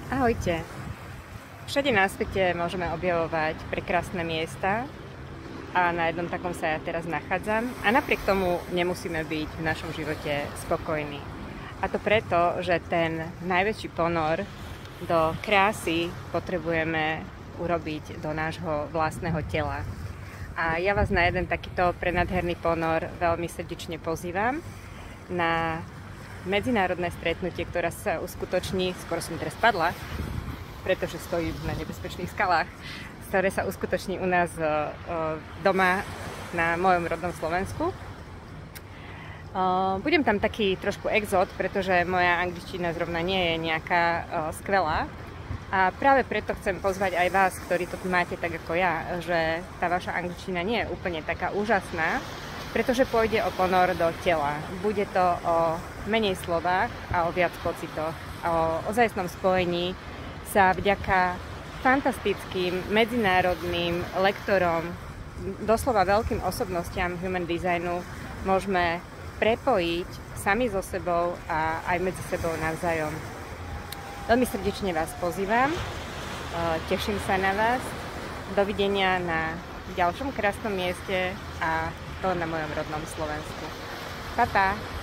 Ahojte. Všade na svete môžeme objavovať prekrásne miesta a na jednom takom sa ja teraz nachádzam a napriek tomu nemusíme byť v našom živote spokojní. A to preto, že ten najväčší ponor do krásy potrebujeme urobiť do nášho vlastného tela. A ja vás na jeden takýto prenádherný ponor veľmi srdečne pozývam na medzinárodné stretnutie, ktoré sa uskutoční, skoro som teraz padla, pretože stojím na nebezpečných skalách, ktoré sa uskutoční u nás doma na mojom rodnom Slovensku. Budem tam taký trošku exot, pretože moja angličtina zrovna nie je nejaká skvelá. A práve preto chcem pozvať aj vás, ktorí to máte tak ako ja, že tá vaša angličtina nie je úplne taká úžasná, pretože pôjde o ponor do tela. Bude to o menej slovách a o viac pocitoch. O ozajstnom spojení sa vďaka fantastickým medzinárodným lektorom, doslova veľkým osobnostiam human designu môžeme prepojiť sami so sebou a aj medzi sebou navzájom. Veľmi srdečne vás pozývam, teším sa na vás. Dovidenia na ďalšom krásnom mieste a to na mojom rodnom Slovensku. Pa, pa.